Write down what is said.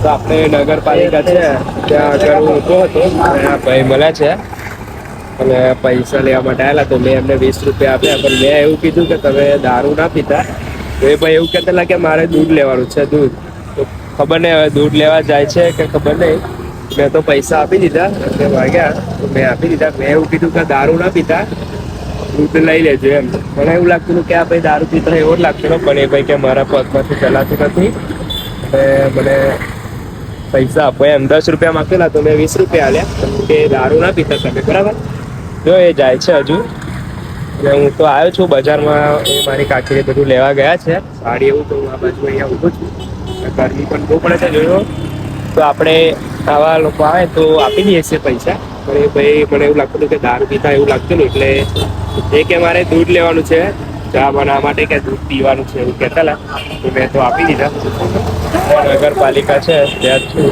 તો આપણે નગરપાલિકા છે ત્યાં આગળ હું ઊભો હતો અને આ ભાઈ મળ્યા છે અને પૈસા લેવા માટે આવેલા તો મેં એમને 20 રૂપિયા આપ્યા. પણ મેં એવું કીધું કે તમે દારૂ ના પીતા. તો એ ભાઈ એવું કહેતા કે મારે દૂધ લેવાનું છે, દૂધ. તો ખબર નહીં હવે દૂધ લેવા જાય છે કે ખબર નહીં. મેં તો પૈસા આપી દીધા એટલે વાગ્યા તો મેં આપી દીધા. મેં એવું કીધું કે દારૂ ના પીતા, દૂધ લઈ લેજો એમ. મને એવું લાગતું કે આ ભાઈ દારૂ પીતા એવો જ લાગતો. પણ એ ભાઈ કે મારા પગમાંથી ચલાતું નથી અને મને પૈસા આપો એમ. 10 રૂપિયા માંગેલા તો મેં 20 રૂપિયા આલ્યા કે દારૂ ના પીતા તમે, બરાબર. જો એ જાય છે હજુ. હું તો આવ્યો છું બજારમાં. એ મારી કાકીને બધું લેવા ગયા છે, સાડી એવું. તો હું આ બાજુ અહીંયા ઊભો છું. ગરમી પણ બહુ પડે છે જોયો. તો આપણે આવા લોકો આવે તો આપી દઈએ છીએ પૈસા. પણ એ ભાઈ મને એવું લાગતું કે દારૂ પીતા એવું લાગતું ને, એટલે એ કે મારે દૂધ લેવાનું છે ચા બનાવવા માટે, કે દૂધ પીવાનું છે એવું કહેતા. તો મેં તો આપી દીધા. નગરપાલિકા છે ત્યાં છું.